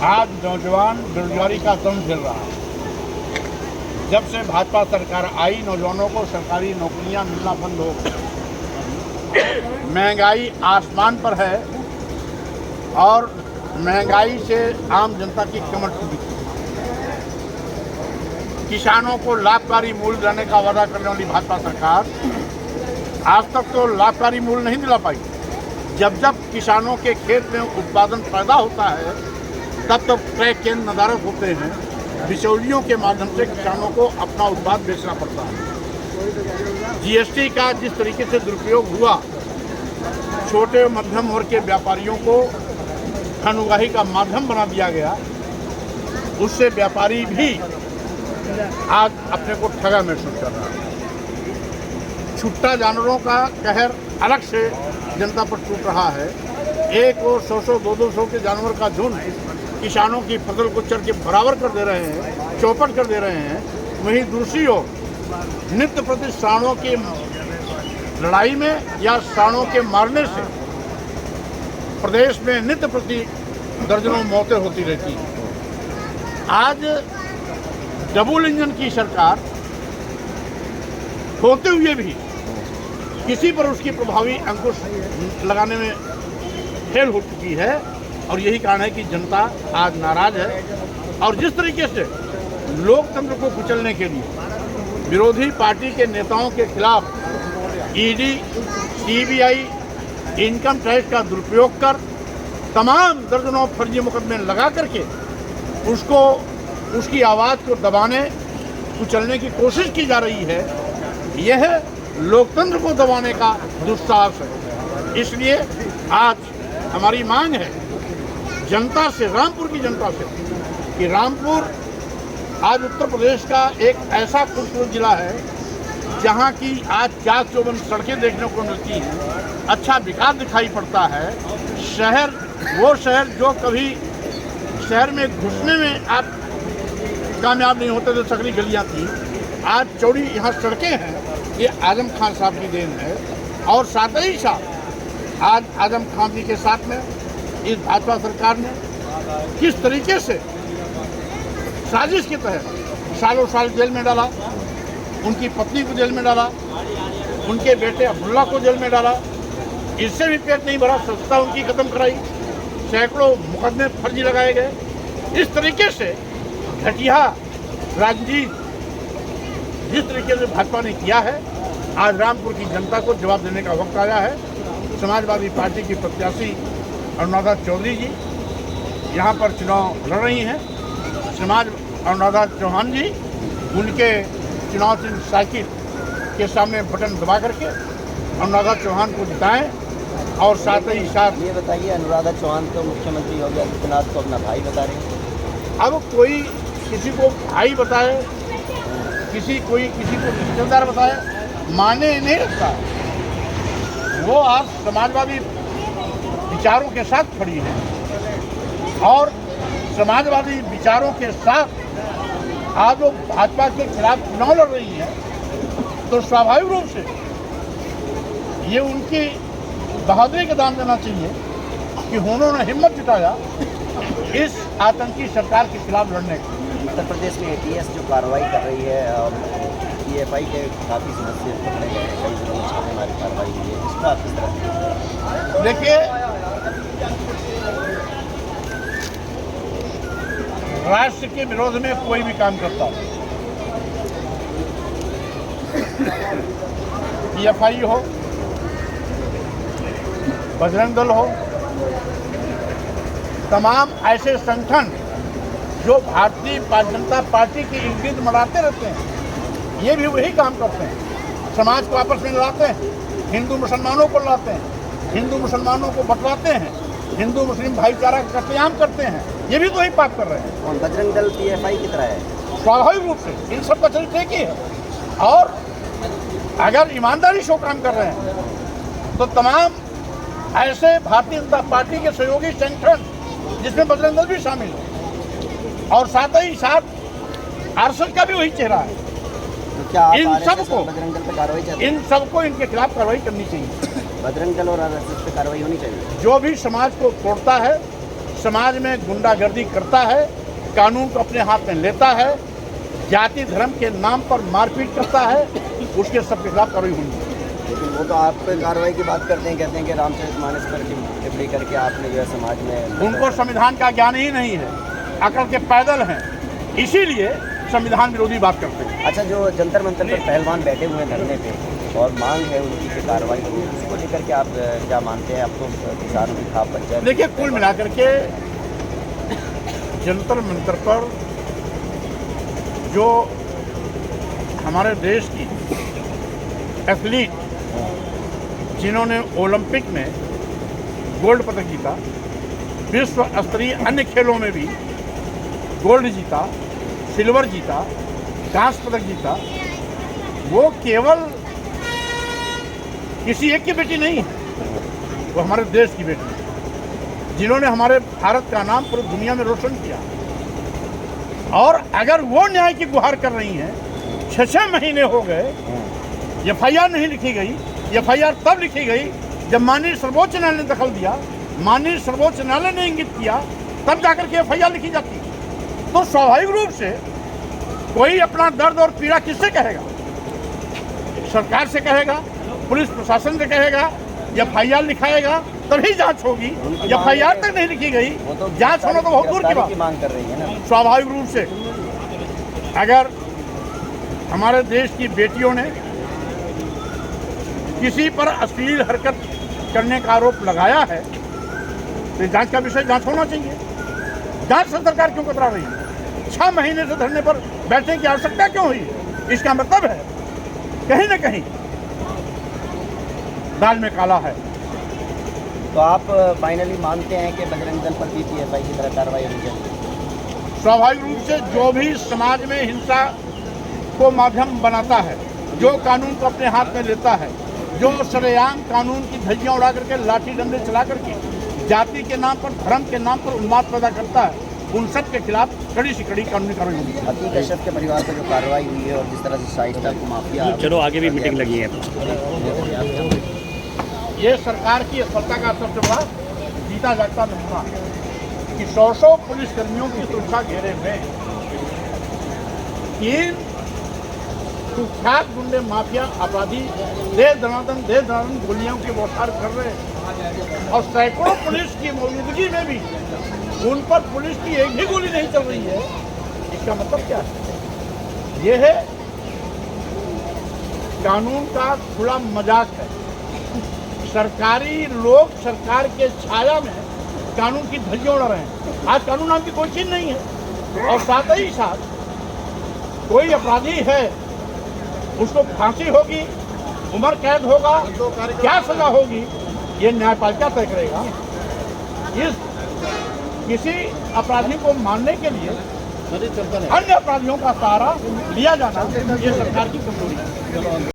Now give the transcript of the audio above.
आज नौजवान बेरोजगारी का दम झेल रहा है। जब से भाजपा सरकार आई, नौजवानों को सरकारी नौकरियां मिलना बंद हो गई। महंगाई आसमान पर है और महंगाई से आम जनता की कमर टूटी। किसानों को लाभकारी मूल्य देने का वादा करने वाली भाजपा सरकार आज तक तो लाभकारी मूल्य नहीं दिला पाई। जब जब किसानों के खेत में उत्पादन पैदा होता है तब तब क्रय केंद्र नदारद होते हैं। बिचौलियों के माध्यम से किसानों को अपना उत्पाद बेचना पड़ता है। जीएसटी का जिस तरीके से दुरुपयोग हुआ, छोटे मध्यम वर्ग के व्यापारियों को धन उगाही का माध्यम बना दिया गया, उससे व्यापारी भी आज अपने को ठगा महसूस कर रहा है। छुट्टा जानवरों का कहर अलग से जनता पर टूट रहा है। एक और 100-100, 200 के जानवर का झुंड किसानों की फसल को चढ़ के बराबर कर दे रहे हैं, चौपट कर दे रहे हैं। वहीं दूसरी ओर नित्य प्रति सांडों की लड़ाई में या सांडों के मारने से प्रदेश में नित्य प्रति दर्जनों मौतें होती रहती हैं। आज डबल इंजन की सरकार होते हुए भी किसी पर उसकी प्रभावी अंकुश लगाने में फेल हो चुकी है और यही कारण है कि जनता आज नाराज है। और जिस तरीके से लोकतंत्र को कुचलने के लिए विरोधी पार्टी के नेताओं के खिलाफ ईडी, सीबीआई, इनकम टैक्स का दुरुपयोग कर तमाम दर्जनों फर्जी मुकदमे लगा करके उसकी आवाज़ को दबाने कुचलने की कोशिश की जा रही है, यह लोकतंत्र को दबाने का दुस्साहस है। इसलिए आज हमारी मांग है जनता से, रामपुर की जनता से, कि रामपुर आज उत्तर प्रदेश का एक ऐसा खूबसूरत जिला है जहां की आज चाक चौबंद सड़कें देखने को मिलती हैं, अच्छा विकास दिखाई पड़ता है। वो शहर जो कभी शहर में घुसने में आप कामयाब नहीं होते थे, सकरी गलियां थी, आज चौड़ी यहाँ सड़कें हैं। ये आजम खान साहब की देन है। और साथ ही साथ आज आजम खान जी के साथ में इस भाजपा सरकार ने किस तरीके से साजिश के तहत सालों साल जेल में डाला, उनकी पत्नी को जेल में डाला, उनके बेटे अब्दुल्ला को जेल में डाला, इससे भी पेट नहीं भरा, सत्ता उनकी खत्म कराई, सैकड़ों मुकदमे फर्जी लगाए गए। इस तरीके से घटिया राजनीति जिस तरीके से भाजपा ने किया है, आज रामपुर की जनता को जवाब देने का वक्त आया है। समाजवादी पार्टी की प्रत्याशी अनुराधा चौधरी जी यहाँ पर चुनाव लड़ रही हैं। अनुराधा चौहान जी उनके चुनाव चिन्ह साइकिल के सामने बटन दबा करके अनुराधा चौहान को जिताएं। और साथ ही साथ ये बताइए, अनुराधा चौहान तो मुख्यमंत्री योगी आदित्यनाथ को अपना भाई बता रहे हैं। अब कोई किसी को भाई बताए, किसी को रिश्तेदार बताए, माने नहीं रखता। वो आज समाजवादी विचारों के साथ खड़ी है और समाजवादी विचारों के साथ आज वो भाजपा के खिलाफ चुनाव लड़ रही है, तो स्वाभाविक रूप से ये उनकी बहादुरी का दाम देना चाहिए कि उन्होंने हिम्मत जुटाया इस आतंकी सरकार के खिलाफ लड़ने की। उत्तर प्रदेश में एटीएस जो कार्रवाई कर रही है और पीएफआई के काफ़ी सदस्य पकड़े गए हैं, कई जिलों में छापेमारी कार्रवाई हुई है, इसको आप किस तरह? देखिए, राष्ट्र के विरोध में कोई भी काम करता हो, पीएफआई हो, बजरंग दल हो, तमाम ऐसे संगठन जो भारतीय जनता पार्टी की इज्जत मनाते रहते हैं, ये भी वही काम करते हैं। समाज को आपस में लड़ाते हैं, हिंदू मुसलमानों को लड़ाते हैं, हिंदू मुसलमानों को बंटवाते हैं, हिंदू मुस्लिम भाईचारा का कत्लेआम करते हैं, ये भी तो वही पाप कर रहे हैं। और बजरंग दल पीएफआई की तरह है। स्वाभाविक रूप से इन सब का चरित्र एक ही है। और अगर ईमानदारी से काम कर रहे हैं तो तमाम ऐसे भारतीय जनता पार्टी के सहयोगी संगठन, जिसमें बजरंग दल भी शामिल है, और साथ ही साथ आरएसएस का भी वही चेहरा है, तो क्या इन सबको बजरंग दल पे कार्रवाई चाहिए? इन सबको इनके खिलाफ कार्रवाई करनी चाहिए। बजरंग दल और आरएसएस पे कार्रवाई होनी चाहिए। जो भी समाज को तोड़ता है, समाज में गुंडागर्दी करता है, कानून को अपने हाथ में लेता है, जाति धर्म के नाम पर मारपीट करता है, उसके सबके खिलाफ कार्रवाई होनी चाहिए। लेकिन वो तो आप पे कार्रवाई की बात करते हैं, कहते हैं कि रामचरितमानस पर टिप्पणी करके आपने जो है समाज में, उनको संविधान का ज्ञान ही नहीं है, अकल के पैदल हैं, इसीलिए संविधान विरोधी बात करते हैं। अच्छा, जो जंतर मंतर पर पहलवान बैठे हुए हैं धरने पे और मांग है उनकी कि कार्रवाई हो, उसको लेकर के आप क्या मानते हैं? आप तो किसानों की खाप पंचायत, देखिए, कुल मिलाकर के जंतर मंतर पर जो हमारे देश की एथलीट जिन्होंने ओलंपिक में गोल्ड पदक जीता, विश्व स्तरीय अन्य खेलों में भी गोल्ड जीता, सिल्वर जीता, कांस्य पदक जीता, वो केवल किसी एक की बेटी नहीं है, वो हमारे देश की बेटी है, जिन्होंने हमारे भारत का नाम पूरी दुनिया में रोशन किया। और अगर वो न्याय की गुहार कर रही हैं, 6 महीने हो गए, एफआईआर नहीं लिखी गई। एफआईआर तब लिखी गई जब माननीय सर्वोच्च न्यायालय ने दखल दिया, माननीय सर्वोच्च न्यायालय ने इंगित किया, तब जाकर के एफआईआर लिखी जाती। तो स्वाभाविक रूप से कोई अपना दर्द और पीड़ा किससे कहेगा? सरकार से कहेगा, पुलिस प्रशासन से कहेगा, एफआईआर लिखाएगा तभी जांच होगी। एफआईआर तक नहीं लिखी गई, जांच होना तो बहुत दूर की बात। मांग कर रही है ना। स्वाभाविक रूप से अगर हमारे देश की बेटियों ने किसी पर अश्लील हरकत करने का आरोप लगाया है तो जांच का विषय जांच होना चाहिए। जांच से सरकार क्यों कतरा रही है? 6 महीने से धरने पर बैठने की आवश्यकता क्यों हुई? इसका मतलब है कहीं ना कहीं दाल में काला है। तो आप फाइनली मानते हैं कि बजरंग दल पर पीएफआई की तरह कार्रवाई होनी चाहिए? स्वाभाविक रूप से जो भी समाज में हिंसा को माध्यम बनाता है, जो कानून को अपने हाथ में लेता है, जो सरेआम कानून की धज्जियां उड़ा करके लाठी डंडे चला करके जाति के नाम पर, धर्म के नाम पर उन्माद पैदा करता है, उन सब के खिलाफ कड़ी से कड़ी कानूनी कार्रवाई होगी। अतीक अशरफ के परिवार पर जो कार्रवाई हुई है और जिस तरह से शाइस्ता को माफिया, चलो आगे भी मीटिंग लगी है, ये सरकार की सफलता का सबसे बड़ा जीता जागता नमूना है कि 100 पुलिसकर्मियों की सुरक्षा घेरे में 3 कुख्यात गुंडे माफिया अपराधी देर दनादन गोलियों की बौछार कर रहे हैं और सैकड़ों पुलिस की मौजूदगी में भी उन पर पुलिस की एक भी गोली नहीं चल रही है। इसका मतलब क्या है? यह है कानून का खुला मजाक है। सरकारी लोग सरकार के छाया में कानून की धज्जियां उड़ा रहे हैं। आज कानून नाम की कोई चीज नहीं है और साथ ही साथ कोई अपराधी है उसको फांसी होगी, उम्र कैद होगा, क्या सजा होगी, ये न्यायपालिका तय करेगा। इस किसी अपराधी को मारने के लिए अन्य अपराधियों का सहारा लिया जाना ये सरकार की कमजोरी है।